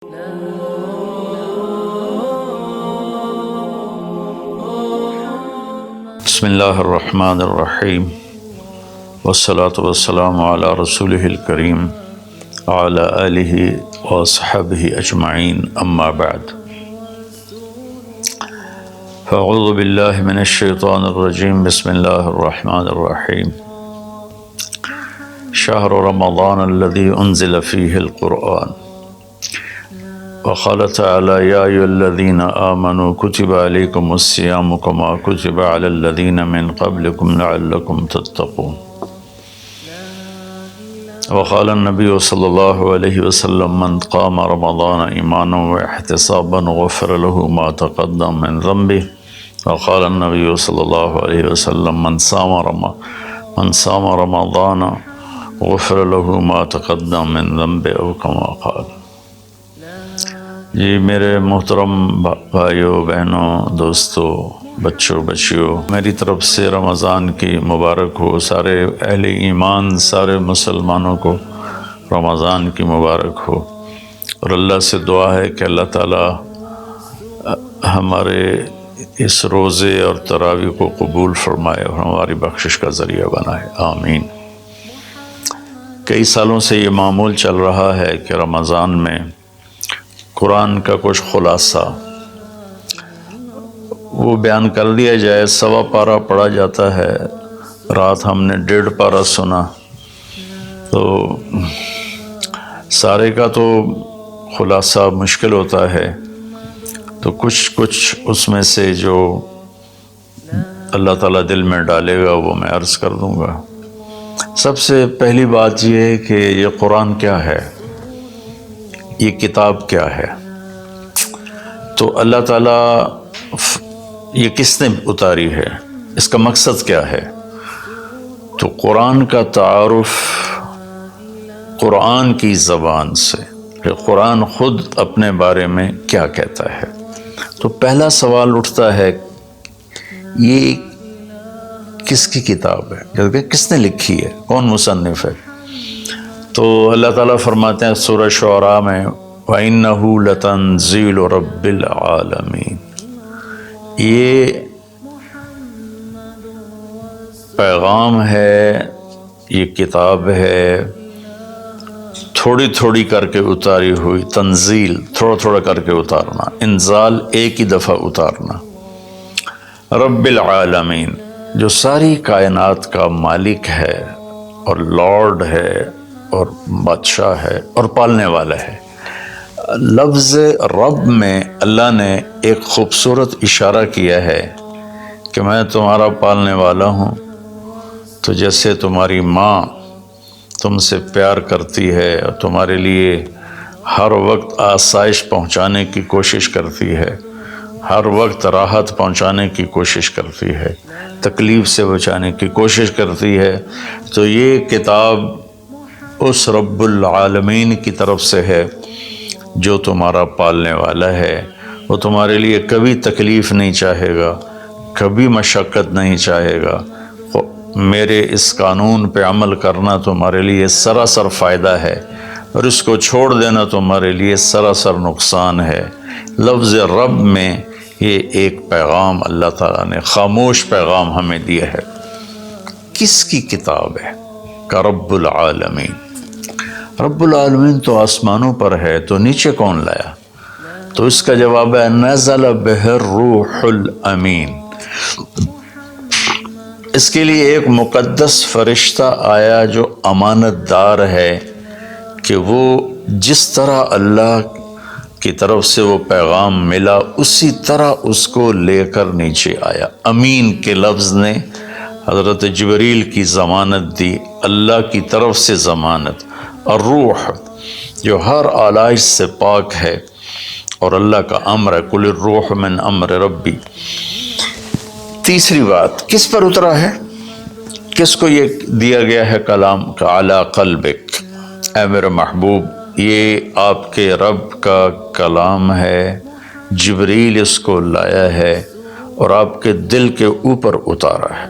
بسم اللہ الرحمن الرحیم والصلاة والسلام علی رسولہ الکریم وعلی آلہ واصحابہ اجمعین اما بعد فاعوذ باللہ من الشیطان الرجیم بسم اللہ الرحمن الرحیم شہر رمضان الذی انزل فیہ القرآن وقال تعالی یا ایھا الذین آمنوا کتب علیکم الصیام کما کتب علی الذین من قبلکم لعلکم تتقون وقال النبی صلی اللہ علیہ وسلم من قام رمضان ایمانا واحتسابا غفر له ما تقدم من ذنبه وقال النبی صلی اللہ علیہ وسلم من صام رمضان غفر له ما تقدم من ذنبه او کما قال۔ جی میرے محترم بھائیوں بہنوں دوستوں بچوں بچیوں، میری طرف سے رمضان کی مبارک ہو۔ سارے اہل ایمان سارے مسلمانوں کو رمضان کی مبارک ہو، اور اللہ سے دعا ہے کہ اللہ تعالی ہمارے اس روزے اور تراویح کو قبول فرمائے اور ہماری بخشش کا ذریعہ بنائے، آمین۔ کئی سالوں سے یہ معمول چل رہا ہے کہ رمضان میں قرآن کا کچھ خلاصہ وہ بیان کر دیا جائے۔ سوا پارہ پڑھا جاتا ہے، رات ہم نے 1.5 پارہ سنا، تو سارے کا تو خلاصہ مشکل ہوتا ہے، تو کچھ اس میں سے جو اللہ تعالیٰ دل میں ڈالے گا وہ میں عرض کر دوں گا۔ سب سے پہلی بات یہ ہے کہ یہ قرآن کیا ہے، یہ کتاب کیا ہے، تو اللہ تعالیٰ یہ کس نے اتاری ہے، اس کا مقصد کیا ہے؟ تو قرآن کا تعارف قرآن کی زبان سے، کہ قرآن خود اپنے بارے میں کیا کہتا ہے۔ تو پہلا سوال اٹھتا ہے یہ کس کی کتاب ہے، کس نے لکھی ہے، کون مصنف ہے؟ تو اللہ تعالیٰ فرماتے ہیں سورہ شعراء میں وَإِنَّهُ لَتَنزِيلُ رَبِّ الْعَالَمِينَ، یہ پیغام ہے، یہ کتاب ہے، تھوڑی تھوڑی کر کے اتاری ہوئی، تنزیل تھوڑا تھوڑا کر کے اتارنا، انزال ایک ہی دفعہ اتارنا۔ رب العالمین، جو ساری کائنات کا مالک ہے اور لارڈ ہے اور بادشاہ ہے اور پالنے والا ہے۔ لفظ رب میں اللہ نے ایک خوبصورت اشارہ کیا ہے کہ میں تمہارا پالنے والا ہوں، تو جیسے تمہاری ماں تم سے پیار کرتی ہے اور تمہارے لیے ہر وقت آسائش پہنچانے کی کوشش کرتی ہے، ہر وقت راحت پہنچانے کی کوشش کرتی ہے، تکلیف سے بچانے کی کوشش کرتی ہے، تو یہ کتاب اس رب العالمین کی طرف سے ہے جو تمہارا پالنے والا ہے۔ وہ تمہارے لیے کبھی تکلیف نہیں چاہے گا، کبھی مشقت نہیں چاہے گا۔ میرے اس قانون پہ عمل کرنا تمہارے لیے سراسر فائدہ ہے، اور اس کو چھوڑ دینا تمہارے لیے سراسر نقصان ہے۔ لفظ رب میں یہ ایک پیغام اللہ تعالیٰ نے خاموش پیغام ہمیں دیا ہے۔ کس کی کتاب ہے؟ کا رب العالمین۔ رب العالمین تو آسمانوں پر ہے، تو نیچے کون لایا؟ تو اس کا جواب ہے نزل بہ الروح الامین۔ اس کے لیے ایک مقدس فرشتہ آیا جو امانت دار ہے، کہ وہ جس طرح اللہ کی طرف سے وہ پیغام ملا اسی طرح اس کو لے کر نیچے آیا۔ امین کے لفظ نے حضرت جبریل کی ضمانت دی، اللہ کی طرف سے ضمانت۔ اور روح جو ہر آلائش سے پاک ہے، اور اللہ کا امر ہے قل الروح من امر ربی۔ تیسری بات کس پر اترا ہے، کس کو یہ دیا گیا ہے کلام کا؟ علی قلبک، اے میرے محبوب یہ آپ کے رب کا کلام ہے، جبریل اس کو لایا ہے اور آپ کے دل کے اوپر اتارا ہے۔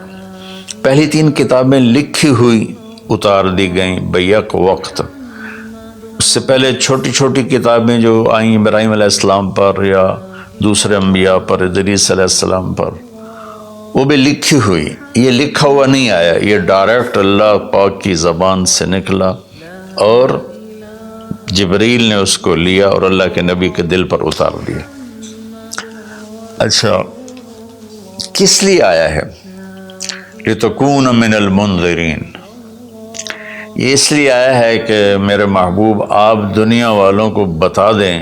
پہلی 3 کتابیں لکھی ہوئی اتار دی گئیں بیک وقت، اس سے پہلے چھوٹی چھوٹی کتابیں جو آئیں ابراہیم علیہ السلام پر یا دوسرے انبیاء پر، ادریس علیہ السلام پر، وہ بھی لکھی ہوئی، یہ لکھا ہوا نہیں آیا، یہ ڈائریکٹ اللہ پاک کی زبان سے نکلا اور جبریل نے اس کو لیا اور اللہ کے نبی کے دل پر اتار دیا۔ اچھا، کس لیے آیا ہے؟ لِتَكُونَ مِنَ الْمُنذِرِينَ، یہ اس لیے آیا ہے کہ میرے محبوب آپ دنیا والوں کو بتا دیں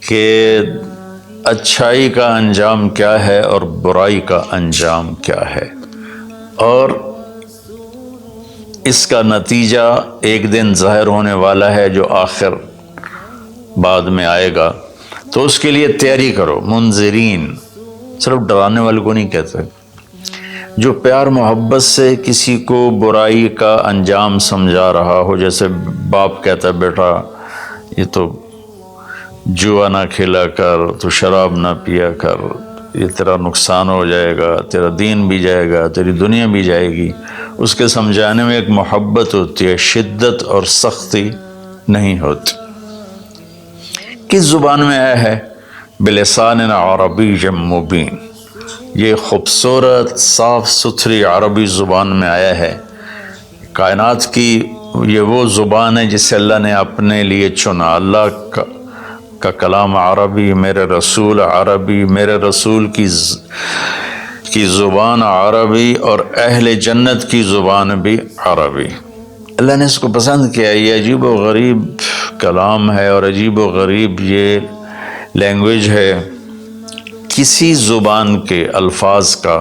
کہ اچھائی کا انجام کیا ہے اور برائی کا انجام کیا ہے، اور اس کا نتیجہ ایک دن ظاہر ہونے والا ہے جو آخر بعد میں آئے گا، تو اس کے لیے تیاری کرو۔ منذرین صرف ڈرانے والے کو نہیں کہتے، جو پیار محبت سے کسی کو برائی کا انجام سمجھا رہا ہو، جیسے باپ کہتا ہے بیٹا یہ تو جوا نہ کھیلا کر، تو شراب نہ پیا کر، یہ تیرا نقصان ہو جائے گا، تیرا دین بھی جائے گا، تیری دنیا بھی جائے گی، اس کے سمجھانے میں ایک محبت ہوتی ہے، شدت اور سختی نہیں ہوتی۔ کس زبان میں آیا ہے؟ بلسان عربی مبین، یہ خوبصورت صاف ستھری عربی زبان میں آیا ہے۔ کائنات کی یہ وہ زبان ہے جسے اللہ نے اپنے لیے چنا۔ اللہ کا کلام عربی، میرے رسول عربی، میرے رسول کی زبان عربی، اور اہل جنت کی زبان بھی عربی۔ اللہ نے اس کو پسند کیا۔ یہ عجیب و غریب کلام ہے اور عجیب و غریب یہ لینگویج ہے۔ کسی زبان کے الفاظ کا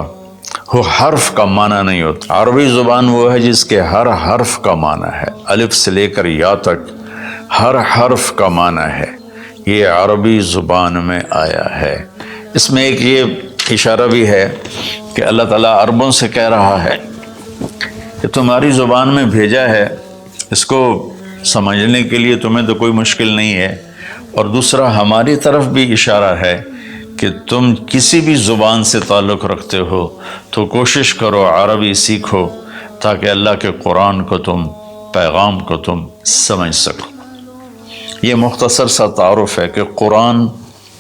وہ حرف کا معنی نہیں ہوتا۔ عربی زبان وہ ہے جس کے ہر حرف کا معنی ہے، الف سے لے کر یا تک ہر حرف کا معنی ہے۔ یہ عربی زبان میں آیا ہے۔ اس میں ایک یہ اشارہ بھی ہے کہ اللہ تعالیٰ عربوں سے کہہ رہا ہے کہ تمہاری زبان میں بھیجا ہے، اس کو سمجھنے کے لیے تمہیں تو کوئی مشکل نہیں ہے، اور دوسرا ہماری طرف بھی اشارہ ہے کہ تم کسی بھی زبان سے تعلق رکھتے ہو تو کوشش کرو عربی سیکھو تاکہ اللہ کے قرآن کو تم، پیغام کو تم سمجھ سکو۔ یہ مختصر سا تعارف ہے کہ قرآن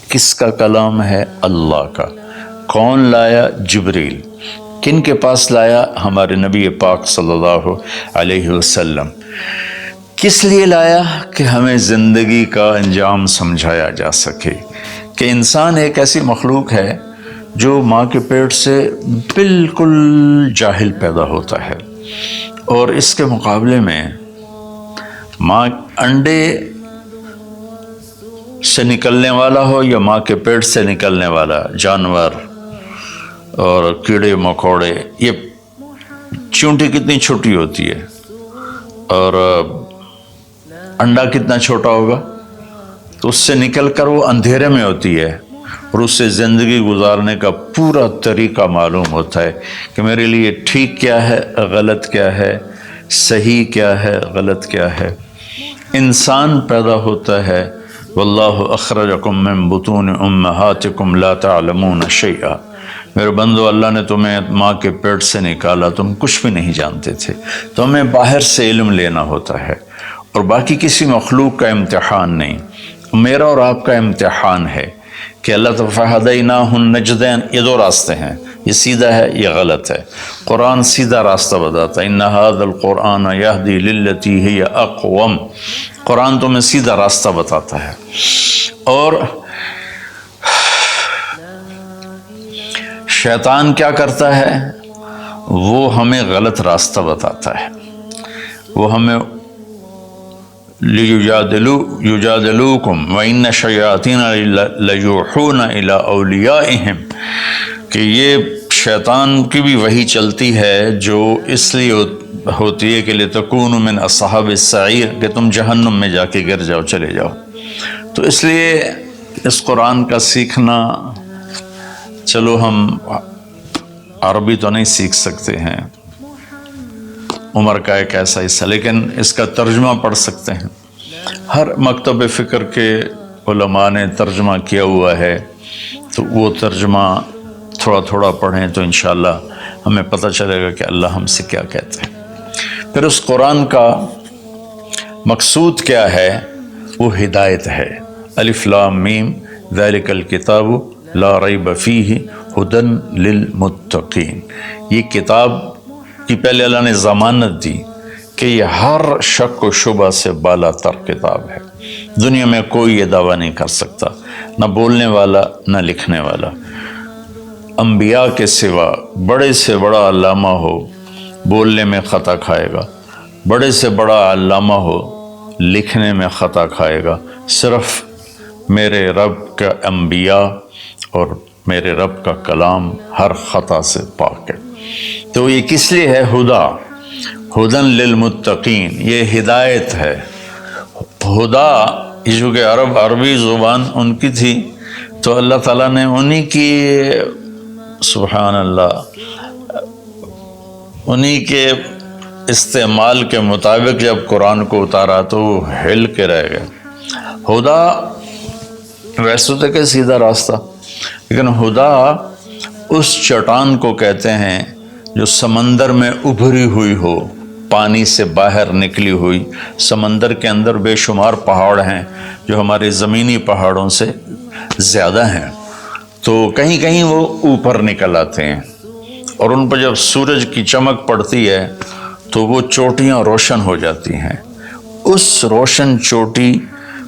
کس کا کلام ہے؟ اللہ کا۔ کون لایا؟ جبریل۔ کن کے پاس لایا؟ ہمارے نبی پاک صلی اللہ علیہ وسلم۔ کس لیے لایا؟ کہ ہمیں زندگی کا انجام سمجھایا جا سکے کہ انسان ایک ایسی مخلوق ہے جو ماں کے پیٹ سے بالکل جاہل پیدا ہوتا ہے، اور اس کے مقابلے میں ماں انڈے سے نکلنے والا ہو یا ماں کے پیٹ سے نکلنے والا جانور اور کیڑے مکوڑے، یہ چونٹی کتنی چھوٹی ہوتی ہے اور انڈا کتنا چھوٹا ہوگا، تو اس سے نکل کر وہ اندھیرے میں ہوتی ہے، اور اس سے زندگی گزارنے کا پورا طریقہ معلوم ہوتا ہے کہ میرے لیے ٹھیک کیا ہے، غلط کیا ہے، صحیح کیا ہے، غلط کیا ہے۔ انسان پیدا ہوتا ہے، واللہ اخرجکم من بطون امہاتکم لا تعلمون شیئا، میرے بندو اللہ نے تمہیں ماں کے پیٹ سے نکالا، تم کچھ بھی نہیں جانتے تھے، تو ہمیں باہر سے علم لینا ہوتا ہے، اور باقی کسی مخلوق کا امتحان نہیں، میرا اور آپ کا امتحان ہے کہ اللہ فَهَدَيْنَاهُ النَّجْدَيْنِ، یہ دو راستے ہیں، یہ سیدھا ہے، یہ غلط ہے۔ قرآن سیدھا راستہ بتاتا ہے، إِنَّ هَذَا الْقُرْآنَ يَهْدِي لِلَّتِي هِيَ أَقْوَمُ، قرآن تمہیں سیدھا راستہ بتاتا ہے۔ اور شیطان کیا کرتا ہے؟ وہ ہمیں غلط راستہ بتاتا ہے، وہ ہمیں یجادلوکم وَإِنَّ الشَّیَاطِینَ لَیُوحُونَ إِلیٰ أَوْلِیَائِہِم، کہ یہ شیطان کی بھی وحی چلتی ہے جو اس لیے ہوتی ہے کہ لِتَکُونُوا مِنْ أَصْحَابِ السَّعِیرِ، کہ تم جہنم میں جا کے گر جاؤ، چلے جاؤ۔ تو اس لیے اس قرآن کا سیکھنا، چلو ہم عربی تو نہیں سیکھ سکتے ہیں، عمر کا ایک ایسا حصہ، لیکن اس کا ترجمہ پڑھ سکتے ہیں۔ ہر مکتب فکر کے علماء نے ترجمہ کیا ہوا ہے، تو وہ ترجمہ تھوڑا تھوڑا پڑھیں تو انشاءاللہ ہمیں پتہ چلے گا کہ اللہ ہم سے کیا کہتے ہیں۔ پھر اس قرآن کا مقصود کیا ہے؟ وہ ہدایت ہے۔ الف لام میم ذالک الکتاب لا ریب فیہ ھدی للمتقین، یہ کتاب کی پہلے اللہ نے ضمانت دی کہ یہ ہر شک و شبہ سے بالا تر کتاب ہے۔ دنیا میں کوئی یہ دعویٰ نہیں کر سکتا، نہ بولنے والا نہ لکھنے والا۔ انبیاء کے سوا بڑے سے بڑا علامہ ہو بولنے میں خطا کھائے گا، بڑے سے بڑا علامہ ہو لکھنے میں خطا کھائے گا، صرف میرے رب کا انبیاء اور میرے رب کا کلام ہر خطا سے پاک ہے۔ تو یہ کس لیے ہے؟ ہدن للمتقین، یہ ہدایت ہے۔ ہدا چونکہ عربی زبان ان کی تھی تو اللہ تعالیٰ نے انہی کی، سبحان اللہ، انہی کے استعمال کے مطابق جب قرآن کو اتارا تو وہ ہل کے رہ گئے۔ ہدا ویسے تو کہ سیدھا راستہ، لیکن ہدا اس چٹان کو کہتے ہیں جو سمندر میں ابھری ہوئی ہو، پانی سے باہر نکلی ہوئی۔ سمندر کے اندر بے شمار پہاڑ ہیں جو ہمارے زمینی پہاڑوں سے زیادہ ہیں، تو کہیں کہیں وہ اوپر نکل آتے ہیں، اور ان پر جب سورج کی چمک پڑتی ہے تو وہ چوٹیاں روشن ہو جاتی ہیں۔ اس روشن چوٹی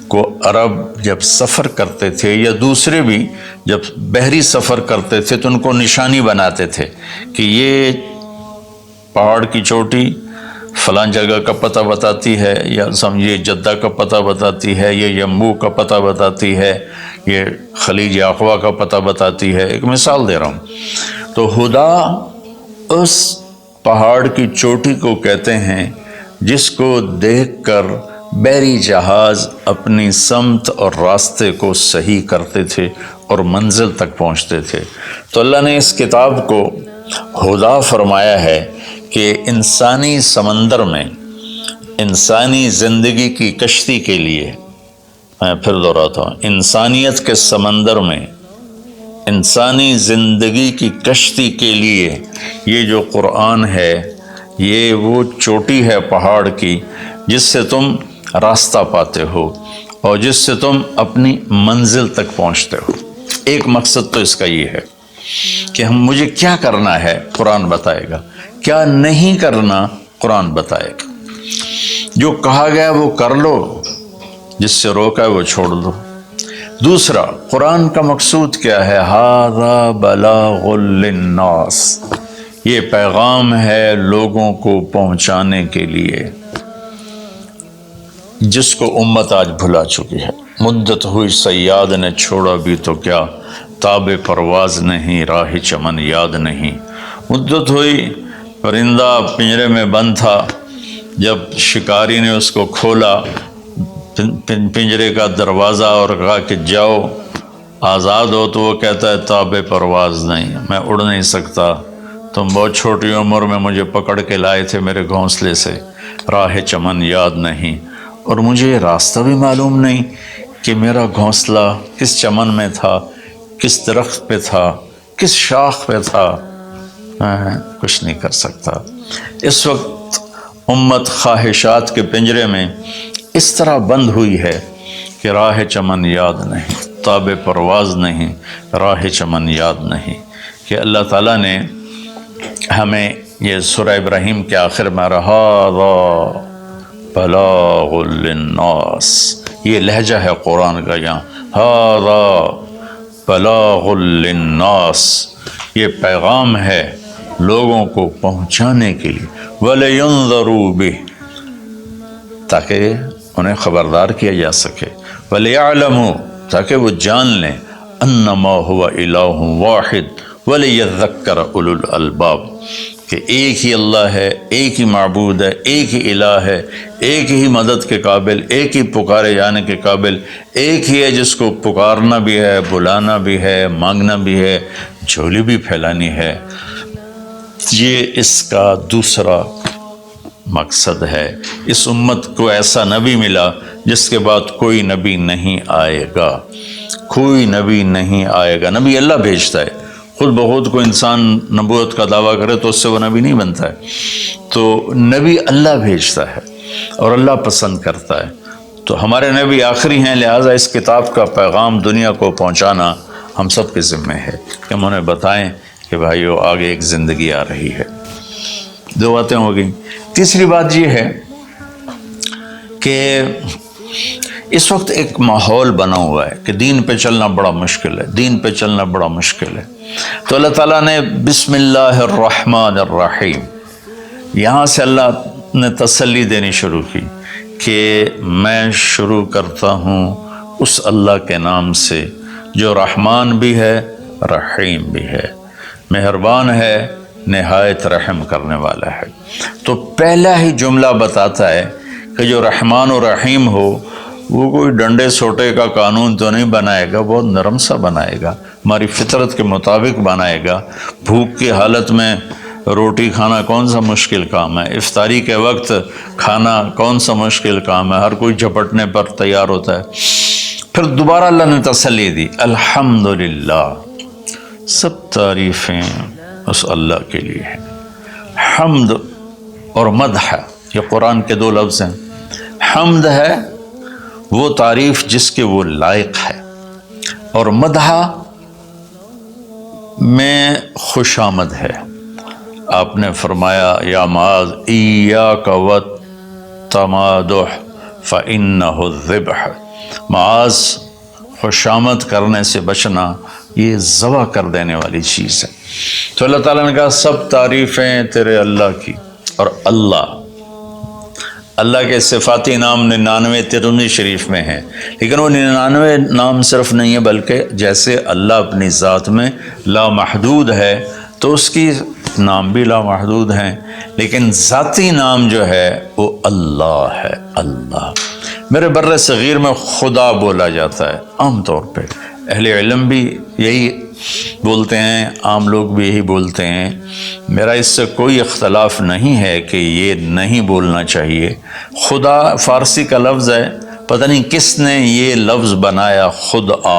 کو عرب جب سفر کرتے تھے یا دوسرے بھی جب بحری سفر کرتے تھے تو ان کو نشانی بناتے تھے کہ یہ پہاڑ کی چوٹی فلاں جگہ کا پتہ بتاتی ہے، یا سمجھیے جدہ کا پتہ بتاتی ہے، یہ یمبو کا پتہ بتاتی ہے، یہ خلیج اقوا کا پتہ بتاتی ہے۔ ایک مثال دے رہا ہوں۔ تو ہدا اس پہاڑ کی چوٹی کو کہتے ہیں جس کو دیکھ کر بحری جہاز اپنی سمت اور راستے کو صحیح کرتے تھے اور منزل تک پہنچتے تھے۔ تو اللہ نے اس کتاب کو ہدا فرمایا ہے کہ انسانی سمندر میں، انسانی زندگی کی کشتی کے لیے، میں پھر دہراتا ہوں، انسانیت کے سمندر میں انسانی زندگی کی کشتی کے لیے یہ جو قرآن ہے، یہ وہ چوٹی ہے پہاڑ کی جس سے تم راستہ پاتے ہو اور جس سے تم اپنی منزل تک پہنچتے ہو۔ ایک مقصد تو اس کا یہ ہے کہ مجھے کیا کرنا ہے قرآن بتائے گا، کیا نہیں کرنا قرآن بتائے گا۔ جو کہا گیا وہ کر لو، جس سے روکا ہے وہ چھوڑ دو۔ دوسرا، قرآن کا مقصود کیا ہے؟ ھذا بلاغ للناس، یہ پیغام ہے لوگوں کو پہنچانے کے لیے، جس کو امت آج بھلا چکی ہے۔ مدت ہوئی صیاد نے چھوڑا بھی تو کیا، تاب پرواز نہیں راہ چمن یاد نہیں۔ مدت ہوئی، پرندہ پنجرے میں بند تھا، جب شکاری نے اس کو کھولا پنجرے کا دروازہ اور کہا کہ جاؤ آزاد ہو، تو وہ کہتا ہے تاب پرواز نہیں، میں اڑ نہیں سکتا، تم بہت چھوٹی عمر میں مجھے پکڑ کے لائے تھے میرے گھونسلے سے، راہ چمن یاد نہیں، اور مجھے راستہ بھی معلوم نہیں کہ میرا گھونسلہ کس چمن میں تھا، کس درخت پہ تھا، کس شاخ پہ تھا، میں کچھ نہیں کر سکتا۔ اس وقت امت خواہشات کے پنجرے میں اس طرح بند ہوئی ہے کہ راہ چمن یاد نہیں، تاب پرواز نہیں، راہ چمن یاد نہیں، کہ اللہ تعالیٰ نے ہمیں یہ سورہ ابراہیم کے آخر میں ھذا بلاغ للناس، یہ لہجہ ہے قرآن کا، یہاں ھذا بلاغ للناس، یہ پیغام ہے لوگوں کو پہنچانے کے لیے، وَلِيُنذَرُوا بِهِ، تاکہ انہیں خبردار کیا جا سکے، وَلِيَعْلَمُوا، تاکہ وہ جان لیں، أَنَّمَا هُوَ إِلَٰهٌ وَاحِدٌ وَلِيَذَّكَّرَ أُولُو الْأَلْبَابِ، کہ ایک ہی اللہ ہے، ایک ہی معبود ہے، ایک ہی الہ ہے، ایک ہی مدد کے قابل، ایک ہی پکارے جانے کے قابل، ایک ہی ہے جس کو پکارنا بھی ہے، بلانا بھی ہے، مانگنا بھی ہے، جھولی بھی پھیلانی ہے۔ یہ اس کا دوسرا مقصد ہے۔ اس امت کو ایسا نبی ملا جس کے بعد کوئی نبی نہیں آئے گا، کوئی نبی نہیں آئے گا۔ نبی اللہ بھیجتا ہے، خود بخود کو انسان نبوت کا دعویٰ کرے تو اس سے وہ نبی نہیں بنتا ہے، تو نبی اللہ بھیجتا ہے۔ اور اللہ پسند کرتا ہے۔ تو ہمارے نبی آخری ہیں، لہٰذا اس کتاب کا پیغام دنیا کو پہنچانا ہم سب کے ذمہ ہے کہ ہم انہیں بتائیں کہ بھائیو آگے ایک زندگی آ رہی ہے۔ دو باتیں ہو گئیں۔ تیسری بات یہ ہے کہ اس وقت ایک ماحول بنا ہوا ہے کہ دین پہ چلنا بڑا مشکل ہے، دین پہ چلنا بڑا مشکل ہے۔ تو اللہ تعالیٰ نے بسم اللہ الرحمن الرحیم، یہاں سے اللہ نے تسلی دینی شروع کی کہ میں شروع کرتا ہوں اس اللہ کے نام سے جو رحمان بھی ہے رحیم بھی ہے، مہربان ہے، نہایت رحم کرنے والا ہے۔ تو پہلا ہی جملہ بتاتا ہے کہ جو رحمان و رحیم ہو وہ کوئی ڈنڈے سوٹے کا قانون تو نہیں بنائے گا، بہت نرم سا بنائے گا، ہماری فطرت کے مطابق بنائے گا۔ بھوک کی حالت میں روٹی کھانا کون سا مشکل کام ہے، افطاری کے وقت کھانا کون سا مشکل کام ہے، ہر کوئی جھپٹنے پر تیار ہوتا ہے۔ پھر دوبارہ اللہ نے تسلی دی، الحمدللہ، سب تعریفیں اس اللہ کے لیے ہیں۔ حمد اور مدح، یہ قرآن کے دو لفظ ہیں۔ حمد ہے وہ تعریف جس کے وہ لائق ہے، اور مدح میں خوش آمد ہے۔ آپ نے فرمایا یا معاذ ایاک والتمادح فإنہ الذبح، معاذ خوش آمد کرنے سے بچنا یہ ذبح کر دینے والی چیز ہے۔ تو اللہ تعالیٰ نے کہا سب تعریفیں تیرے اللہ کی، اور اللہ کے صفاتی نام 99 ترمذی شریف میں ہیں، لیکن وہ 99 نام صرف نہیں ہے، بلکہ جیسے اللہ اپنی ذات میں لامحدود ہے تو اس کی نام بھی لامحدود ہیں، لیکن ذاتی نام جو ہے وہ اللہ ہے۔ اللہ میرے بر صغیر میں خدا بولا جاتا ہے عام طور پہ، اہل علم بھی یہی بولتے ہیں، عام لوگ بھی یہی بولتے ہیں۔ میرا اس سے کوئی اختلاف نہیں ہے کہ یہ نہیں بولنا چاہیے۔ خدا فارسی کا لفظ ہے، پتہ نہیں کس نے یہ لفظ بنایا، خدا،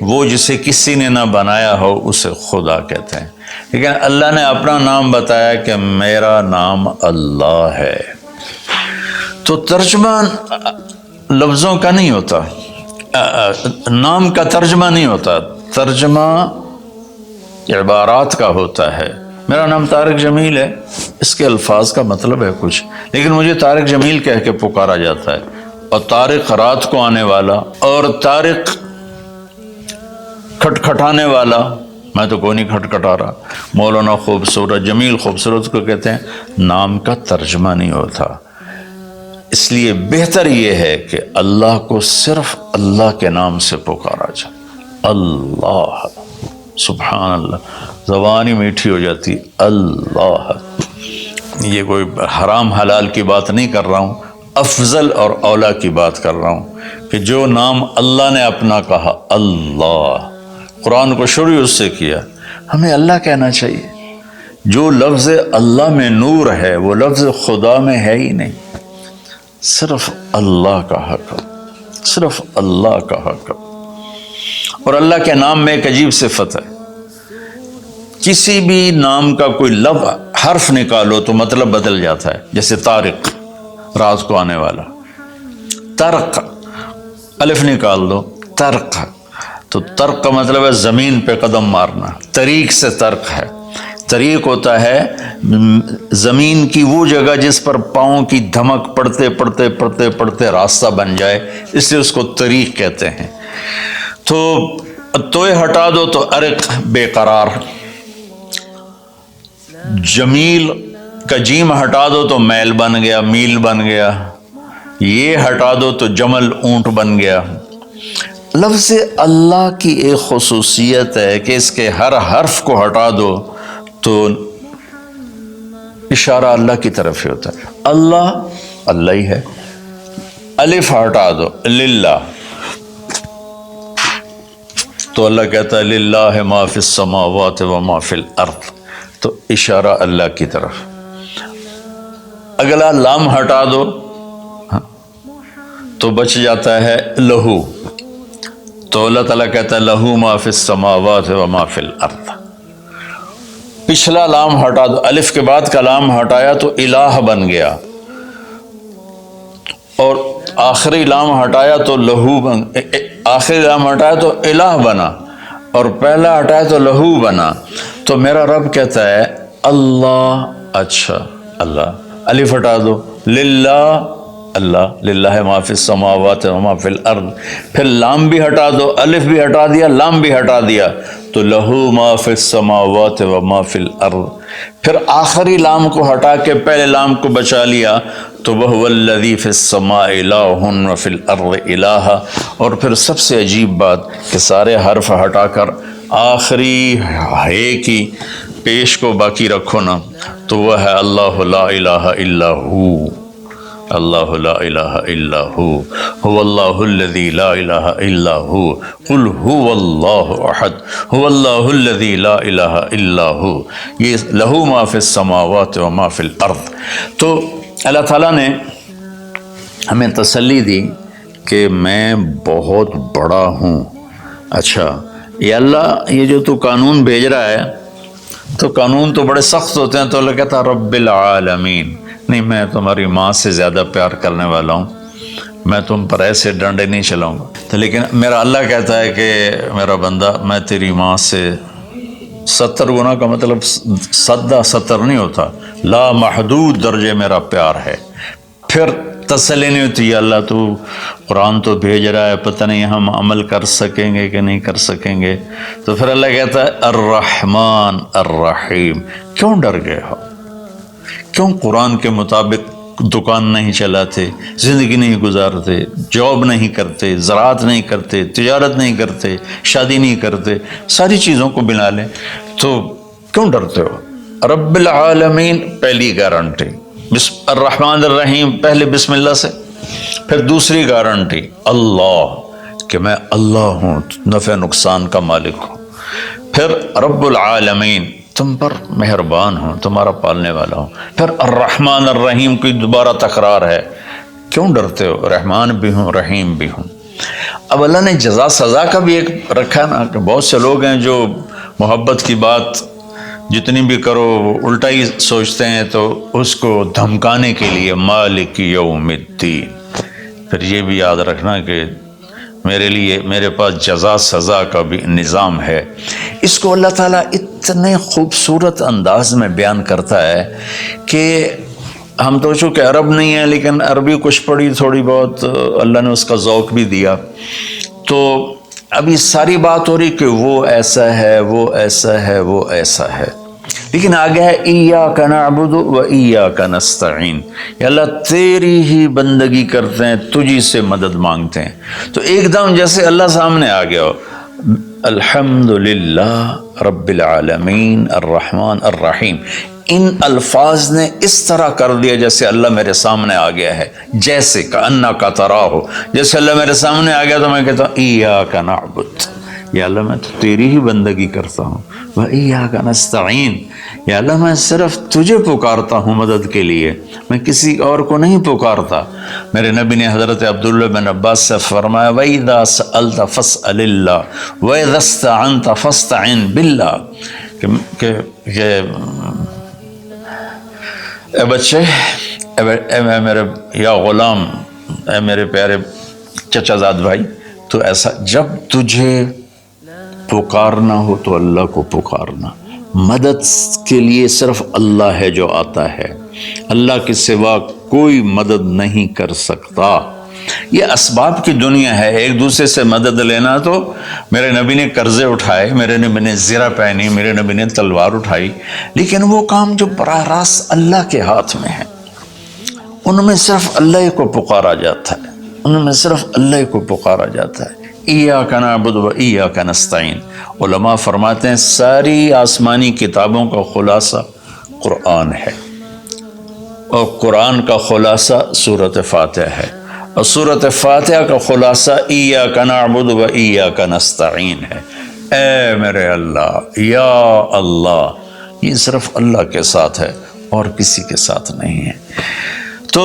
وہ جسے کسی نے نہ بنایا ہو اسے خدا کہتے ہیں، لیکن اللہ نے اپنا نام بتایا کہ میرا نام اللہ ہے۔ تو ترجمہ لفظوں کا نہیں ہوتا، نام کا ترجمہ نہیں ہوتا، ترجمہ عبارات کا ہوتا ہے۔ میرا نام طارق جمیل ہے، اس کے الفاظ کا مطلب ہے کچھ، لیکن مجھے طارق جمیل کہہ کے پکارا جاتا ہے، اور طارق رات کو آنے والا، اور طارق کھٹکھٹانے والا، میں تو کوئی نہیں کھٹکھٹا رہا۔ مولانا خوبصورت، جمیل خوبصورت کو کہتے ہیں، نام کا ترجمہ نہیں ہوتا۔ اس لیے بہتر یہ ہے کہ اللہ کو صرف اللہ کے نام سے پکارا جائے، اللہ، سبحان اللہ، زبان ہی میٹھی ہو جاتی، اللہ۔ یہ کوئی حرام حلال کی بات نہیں کر رہا ہوں، افضل اور اولا کی بات کر رہا ہوں کہ جو نام اللہ نے اپنا کہا، اللہ، قرآن کو شروع اس سے کیا، ہمیں اللہ کہنا چاہیے۔ جو لفظ اللہ میں نور ہے وہ لفظ خدا میں ہے ہی نہیں، صرف اللہ کا حق، صرف اللہ کا حق۔ اور اللہ کے نام میں ایک عجیب صفت ہے، کسی بھی نام کا کوئی لفظ حرف نکالو تو مطلب بدل جاتا ہے۔ جیسے طارق، رات کو آنے والا، طرق، الف نکال دو، طرق، تو طرق کا مطلب ہے زمین پہ قدم مارنا، طریق سے طرق ہے۔ طریق ہوتا ہے زمین کی وہ جگہ جس پر پاؤں کی دھمک پڑتے پڑتے پڑتے پڑتے راستہ بن جائے، اس لیے اس کو طریق کہتے ہیں۔ تو توئے ہٹا دو تو ارق، بے قرار۔ جمیل کا جیم ہٹا دو تو میل بن گیا، میل بن گیا۔ یہ ہٹا دو تو جمل، اونٹ بن گیا۔ لفظ اللہ کی ایک خصوصیت ہے کہ اس کے ہر حرف کو ہٹا دو تو اشارہ اللہ کی طرف ہی ہوتا ہے، اللہ اللہ ہی ہے۔ الف ہٹا دو، للہ، تو اللہ کہتا ہے للہ ما فی السماوات و ما فی الارض، تو اشارہ اللہ کی طرف۔ اگلا لام ہٹا دو تو بچ جاتا ہے لہو، تو اللہ تعالیٰ کہتا ہے لہو ما فی السماوات و ما فی الارض۔ پچھلا لام ہٹا دو، الف کے بعد کا لام ہٹایا تو الہ بن گیا، آخری لام ہٹایا تو لہو آخری لام ہٹایا تو الہ بنا، اور پہلا ہٹایا تو لہو بنا. تو میرا رب کہتا ہے اللہ، اچھا اللہ، الف ہٹا دو، للہ، اللہ، للہ ما فی السماوات و ما فی الارض، پھر لام بھی ہٹا دو، الف بھی ہٹا دیا، لام بھی ہٹا دیا، تو لہو ما فی السماوات و ما فی الارض. پھر آخری لام کو ہٹا کے پہلے لام کو بچا لیا تو وَهُوَ الَّذِي فِي السَّمَاءِ إِلَٰهٌ وَفِي الْأَرْضِ إِلَٰهٌ. اور پھر سب سے عجیب بات کہ سارے حرف ہٹا کر آخری ہے کی پیش کو باقی رکھو نا، تو وہ ہے اللہ لا الہ الا ہو، اللہ لا الہ الا ہو، هو اللہ الذی لا الہ الا ہو، قل هو اللہ احد، هو اللہ الذی لا الہ الا ہو. یہ لہو ما فی السماوات و ما فی الارض. تو اللہ تعالیٰ نے ہمیں تسلی دی کہ میں بہت بڑا ہوں. اچھا یہ اللہ، یہ جو تو قانون بھیج رہا ہے، تو قانون تو بڑے سخت ہوتے ہیں، تو اللہ کہتا ہے رب العالمین، نہیں میں تمہاری ماں سے زیادہ پیار کرنے والا ہوں، میں تم پر ایسے ڈنڈے نہیں چلاؤں گا. تو لیکن میرا اللہ کہتا ہے کہ میرا بندہ، میں تیری ماں سے 70 گنا کا مطلب 70 نہیں ہوتا، لا محدود درجے میرا پیار ہے. پھر تسلی نہیں ہوتی، یا اللہ تو قرآن تو بھیج رہا ہے، پتہ نہیں ہم عمل کر سکیں گے کہ نہیں کر سکیں گے. تو پھر اللہ کہتا ہے الرحمن الرحیم. کیوں ڈر گئے ہو؟ کیوں قرآن کے مطابق دکان نہیں چلاتے، زندگی نہیں گزارتے، جاب نہیں کرتے، زراعت نہیں کرتے، تجارت نہیں کرتے، شادی نہیں کرتے، ساری چیزوں کو بنا لیں، تو کیوں ڈرتے ہو؟ رب العالمین پہلی گارنٹی، الرحمن الرحیم پہلے بسم اللہ سے. پھر دوسری گارنٹی اللہ، کہ میں اللہ ہوں، نفع نقصان کا مالک ہوں. پھر رب العالمین، تم پر مہربان ہوں، تمہارا پالنے والا ہوں. پھر الرحمن الرحیم کی دوبارہ تکرار ہے. کیوں ڈرتے ہو؟ رحمان بھی ہوں، رحیم بھی ہوں. اب اللہ نے جزا سزا کا بھی ایک رکھا نا، کہ بہت سے لوگ ہیں جو محبت کی بات جتنی بھی کرو وہ الٹا ہی سوچتے ہیں، تو اس کو دھمکانے کے لیے مالک یوم الدین. پھر یہ بھی یاد رکھنا کہ میرے لیے، میرے پاس جزا سزا کا بھی نظام ہے. اس کو اللہ تعالیٰ اتنے خوبصورت انداز میں بیان کرتا ہے کہ ہم تو چونکہ عرب نہیں ہیں، لیکن عربی کچھ پڑھی تھوڑی بہت، اللہ نے اس کا ذوق بھی دیا. تو ابھی ساری بات ہو رہی کہ وہ ایسا ہے، وہ ایسا ہے، وہ ایسا ہے، لیکن آگے ہے ایاک نعبد و ایاک نستعین. یا اللہ تیری ہی بندگی کرتے ہیں، تجھی سے مدد مانگتے ہیں. تو ایک دم جیسے اللہ سامنے آ گیا ہو، الحمدللہ رب العالمین الرحمن الرحیم. ان الفاظ نے اس طرح کر دیا جیسے اللہ میرے سامنے آ گیا ہے، جیسے کأنک تراہ، جیسے اللہ میرے سامنے آ گیا تو میں کہتا ہوں ایاک نعبد، یا اللہ میں تو تیری ہی بندگی کرتا ہوں، وَإِيَّاكَ نَسْتَعِينُ، یا اللہ میں صرف تجھے پکارتا ہوں مدد کے لیے، میں کسی اور کو نہیں پکارتا. میرے نبی نے حضرت عبداللہ بن عباس سے فرمایا وَإِذَا سَأَلْتَ فَاسْأَلِ اللَّهِ وَإِذَا اسْتَعَنْتَ فَاسْتَعِنْ بِاللَّهِ، کہ اے بچے، اے میرے یا غلام، اے میرے پیارے چچا زاد بھائی، تو ایسا جب تجھے پکارنا ہو تو اللہ کو پکارنا. مدد کے لیے صرف اللہ ہے جو آتا ہے، اللہ کے سوا کوئی مدد نہیں کر سکتا. یہ اسباب کی دنیا ہے، ایک دوسرے سے مدد لینا. تو میرے نبی نے قرضے اٹھائے، میرے نبی نے زرہ پہنی، میرے نبی نے تلوار اٹھائی، لیکن وہ کام جو براہ راست اللہ کے ہاتھ میں ہے، ان میں صرف اللہ کو پکارا جاتا ہے، ان میں صرف اللہ کو پکارا جاتا ہے. ایاک نعبد و ایاک نستعین. علماء فرماتے ہیں ساری آسمانی کتابوں کا خلاصہ قرآن ہے، اور قرآن کا خلاصہ سورۃ فاتحہ ہے، اور سورۃ فاتحہ کا خلاصہ ایاک نعبد و ایاک نستعین ہے. اے میرے اللہ، یا اللہ، یہ صرف اللہ کے ساتھ ہے اور کسی کے ساتھ نہیں ہے. تو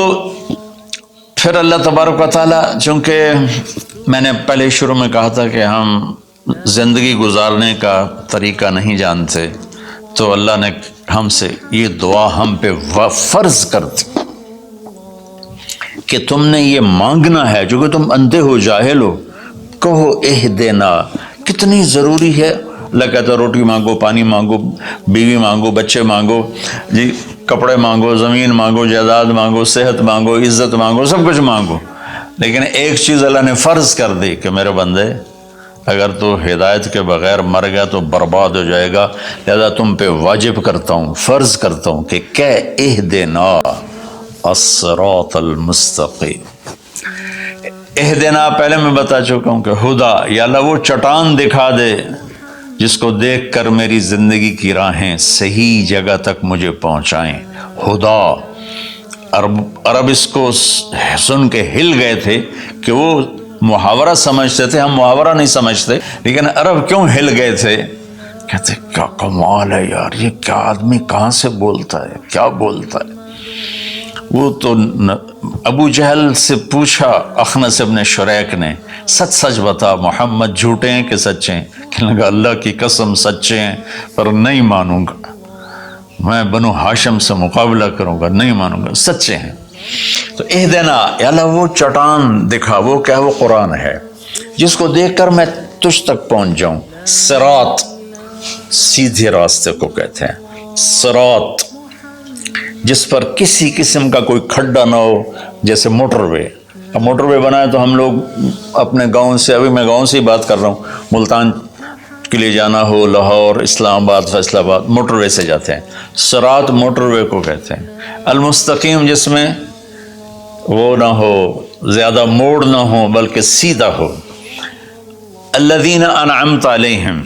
پھر اللہ تبارک و تعالیٰ، چونکہ میں نے پہلے شروع میں کہا تھا کہ ہم زندگی گزارنے کا طریقہ نہیں جانتے، تو اللہ نے ہم سے یہ دعا ہم پہ فرض کر دی کہ تم نے یہ مانگنا ہے جو کہ تم اندھے ہو جاہل ہو، کہو اہدنا، کتنی ضروری ہے۔ اللہ کہتا ہے روٹی مانگو، پانی مانگو، بیوی مانگو، بچے مانگو، جی کپڑے مانگو، زمین مانگو، جائیداد مانگو، صحت مانگو، عزت مانگو، سب کچھ مانگو، لیکن ایک چیز اللہ نے فرض کر دی کہ میرے بندے اگر تو ہدایت کے بغیر مر گیا تو برباد ہو جائے گا، لہذا تم پہ واجب کرتا ہوں، فرض کرتا ہوں کہ اہدنا الصراط المستقیم۔ اہدنا پہلے میں بتا چکا ہوں کہ خدا یا اللہ وہ چٹان دکھا دے جس کو دیکھ کر میری زندگی کی راہیں صحیح جگہ تک مجھے پہنچائیں۔ خدا عرب اس کو سن کے ہل گئے تھے کہ وہ محاورہ سمجھتے تھے، ہم محاورہ نہیں سمجھتے، لیکن عرب کیوں ہل گئے تھے؟ کہتے کیا کمال ہے یار، یہ کیا آدمی کہاں سے بولتا ہے، کیا بولتا ہے۔ وہ تو ابو جہل سے پوچھا اخنس ابن شریک نے، سچ سچ بتا محمد جھوٹے ہیں کہ سچے ہیں؟ کہنے لگا اللہ کی قسم سچے ہیں، پر نہیں مانوں گا، میں بنو ہاشم سے مقابلہ کروں گا، نہیں مانوں گا، سچے ہیں۔ تو اہدنا یا اللہ وہ چٹان دکھا، وہ کیا، وہ قرآن ہے جس کو دیکھ کر میں تجھ تک پہنچ جاؤں۔ صراط سیدھے راستے کو کہتے ہیں، صراط جس پر کسی قسم کا کوئی کھڈا نہ ہو، جیسے موٹر وے۔ اب موٹر وے بنائے تو ہم لوگ اپنے گاؤں سے، ابھی میں گاؤں سے ہی بات کر رہا ہوں، ملتان کے لیے جانا ہو، لاہور، اسلام آباد، فیصل آباد، موٹر وے سے جاتے ہیں۔ صراط موٹر وے کو کہتے ہیں۔ المستقیم جس میں وہ نہ ہو، زیادہ موڑ نہ ہو بلکہ سیدھا ہو۔ الذین انعمت علیہم،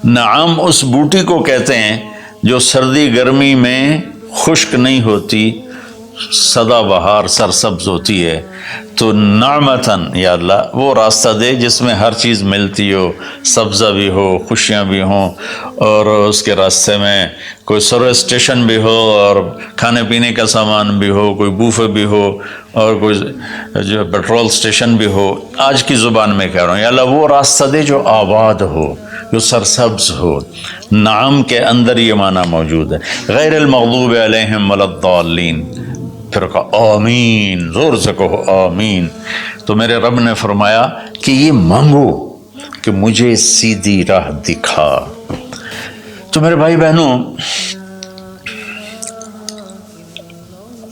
نعام اس بوٹی کو کہتے ہیں جو سردی گرمی میں خشک نہیں ہوتی، سدا بہار سرسبز ہوتی ہے۔ تو نعمتاً یا اللہ وہ راستہ دے جس میں ہر چیز ملتی ہو، سبزہ بھی ہو، خوشیاں بھی ہوں، اور اس کے راستے میں کوئی سروس اسٹیشن بھی ہو، اور کھانے پینے کا سامان بھی ہو، کوئی بوفے بھی ہو، اور کوئی جو پیٹرول اسٹیشن بھی ہو۔ آج کی زبان میں کہہ رہا ہوں، یا اللہ وہ راستہ دے جو آباد ہو، جو سرسبز ہو۔ نعم کے اندر یہ معنی موجود ہے، غیر المغضوب علیہم ولا الضالین۔ پھر کہا آمین، زور سے کہو آمین۔ تو میرے رب نے فرمایا کہ یہ مانگو کہ مجھے سیدھی راہ دکھا۔ تو میرے بھائی بہنوں،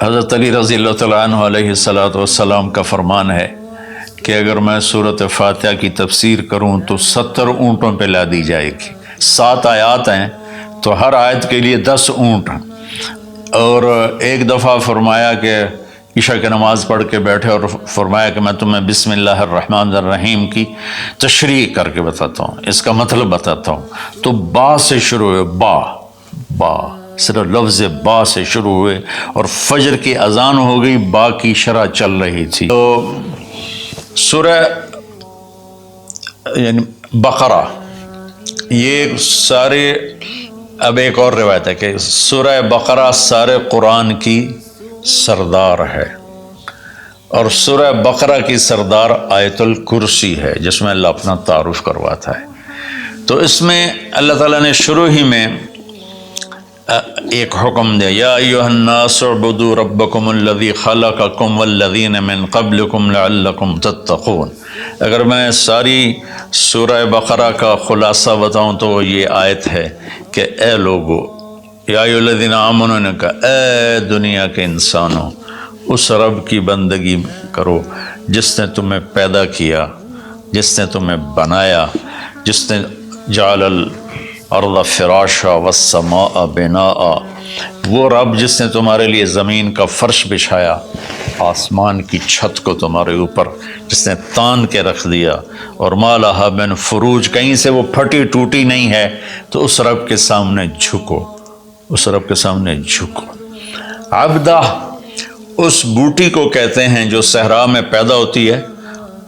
حضرت علی رضی اللہ تعالیٰ عنہ علیہ السلام کا فرمان ہے کہ اگر میں سورۃ فاتحہ کی تفسیر کروں تو 70 اونٹوں پہ لا دی جائے گی۔ 7 آیات ہیں تو ہر آیت کے لیے 10 اونٹ۔ اور ایک دفعہ فرمایا کہ عشاء کی نماز پڑھ کے بیٹھے اور فرمایا کہ میں تمہیں بسم اللہ الرحمن الرحیم کی تشریح کر کے بتاتا ہوں، اس کا مطلب بتاتا ہوں۔ تو با سے شروع ہوئے، با صرف لفظ با سے شروع ہوئے، اور فجر کی اذان ہو گئی، با کی شرح چل رہی تھی۔ تو سورہ یعنی بقرہ، یہ سارے، اب ایک اور روایت ہے کہ سورہ بقرہ سارے قرآن کی سردار ہے، اور سورہ بقرہ کی سردار آیت الکرسی ہے جس میں اللہ اپنا تعارف کرواتا ہے۔ تو اس میں اللہ تعالیٰ نے شروع ہی میں ایک حکم دیا، یا ایھا الناس اعبدوا ربکم الذی خلقکم والذین من قبلکم لعلکم تتقون۔ اگر میں ساری سورہ بقرہ کا خلاصہ بتاؤں تو یہ آیت ہے کہ اے لوگو، یا ایھا الذین آمنوا نے کہا اے دنیا کے انسانوں، اس رب کی بندگی کرو جس نے تمہیں پیدا کیا، جس نے تمہیں بنایا، جس نے جعل الارض فراشا والسماء بناء، وہ رب جس نے تمہارے لیے زمین کا فرش بچھایا، آسمان کی چھت کو تمہارے اوپر جس نے تان کے رکھ دیا، اور ما لہا من فروج، کہیں سے وہ پھٹی ٹوٹی نہیں ہے، تو اس رب کے سامنے جھکو، اس رب کے سامنے جھکو۔ عبدہ اس بوٹی کو کہتے ہیں جو صحرا میں پیدا ہوتی ہے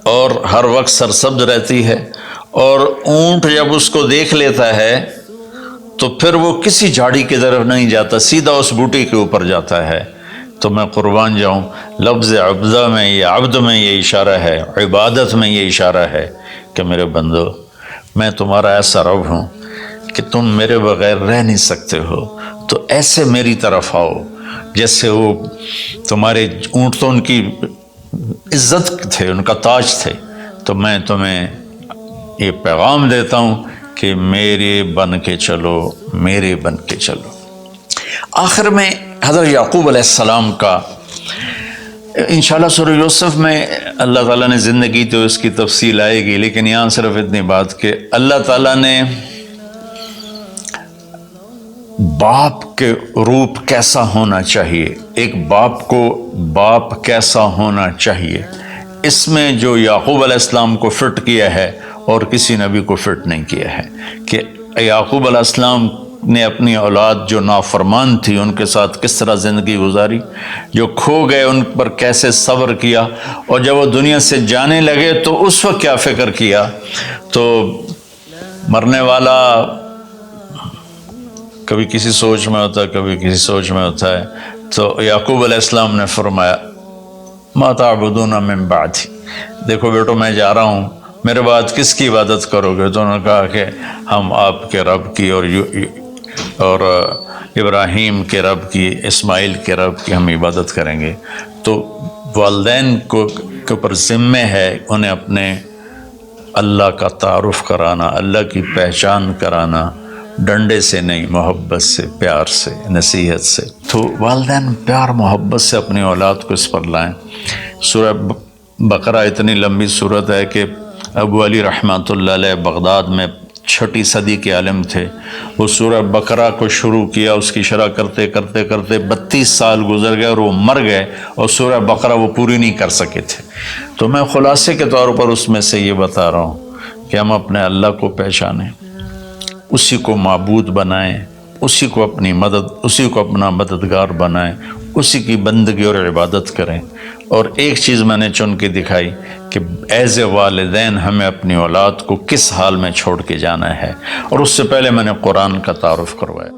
اور ہر وقت سرسبز رہتی ہے، اور اونٹ جب اس کو دیکھ لیتا ہے تو پھر وہ کسی جھاڑی کی طرف نہیں جاتا، سیدھا اس بوٹی کے اوپر جاتا ہے۔ تو میں قربان جاؤں، لفظ عبدہ میں، یہ عبد میں یہ اشارہ ہے، عبادت میں یہ اشارہ ہے کہ میرے بندو، میں تمہارا ایسا رب ہوں کہ تم میرے بغیر رہ نہیں سکتے ہو، تو ایسے میری طرف آؤ، جیسے وہ تمہارے اونٹ تو ان کی عزت تھے، ان کا تاج تھے، تو میں تمہیں یہ پیغام دیتا ہوں کہ میرے بن کے چلو، میرے بن کے چلو۔ آخر میں حضرت یعقوب علیہ السلام کا انشاءاللہ سورہ یوسف میں اللہ تعالیٰ نے زندگی تو اس کی تفصیل آئے گی، لیکن یہاں صرف اتنی بات کہ اللہ تعالیٰ نے باپ کے روپ کیسا ہونا چاہیے، ایک باپ کو باپ کیسا ہونا چاہیے، اس میں جو یعقوب علیہ السلام کو فٹ کیا ہے اور کسی نبی کو فٹ نہیں کیا ہے، کہ یعقوب علیہ السلام نے اپنی اولاد جو نافرمان تھی ان کے ساتھ کس طرح زندگی گزاری، جو کھو گئے ان پر کیسے صبر کیا، اور جب وہ دنیا سے جانے لگے تو اس وقت کیا فکر کیا۔ تو مرنے والا کبھی کسی سوچ میں ہوتا ہے، کبھی کسی سوچ میں ہوتا ہے، تو یعقوب علیہ السلام نے فرمایا ما تعبدون من بعدی، دیکھو بیٹو میں جا رہا ہوں، میرے بعد کس کی عبادت کرو گے؟ تو انہوں نے کہا کہ ہم آپ کے رب کی اور ابراہیم کے رب کی، اسماعیل کے رب کی ہم عبادت کریں گے۔ تو والدین کے اوپر ذمہ ہے انہیں اپنے اللہ کا تعارف کرانا، اللہ کی پہچان کرانا، ڈنڈے سے نہیں، محبت سے، پیار سے، نصیحت سے۔ تو والدین پیار محبت سے اپنی اولاد کو اس پر لائیں۔ سورہ بقرہ اتنی لمبی سورت ہے کہ ابو علی رحمۃ اللہ علیہ بغداد میں 6 صدی کے عالم تھے، وہ سورہ بقرہ کو شروع کیا، اس کی شرح کرتے کرتے کرتے 32 سال گزر گئے اور وہ مر گئے، اور سورہ بقرہ وہ پوری نہیں کر سکے تھے۔ تو میں خلاصے کے طور پر اس میں سے یہ بتا رہا ہوں کہ ہم اپنے اللہ کو پہچانیں، اسی کو معبود بنائیں، اسی کو اپنی مدد، اسی کو اپنا مددگار بنائیں، اسی کی بندگی اور عبادت کریں۔ اور ایک چیز میں نے چن کے دکھائی کہ ایز اے والدین ہمیں اپنی اولاد کو کس حال میں چھوڑ کے جانا ہے، اور اس سے پہلے میں نے قرآن کا تعارف کروایا۔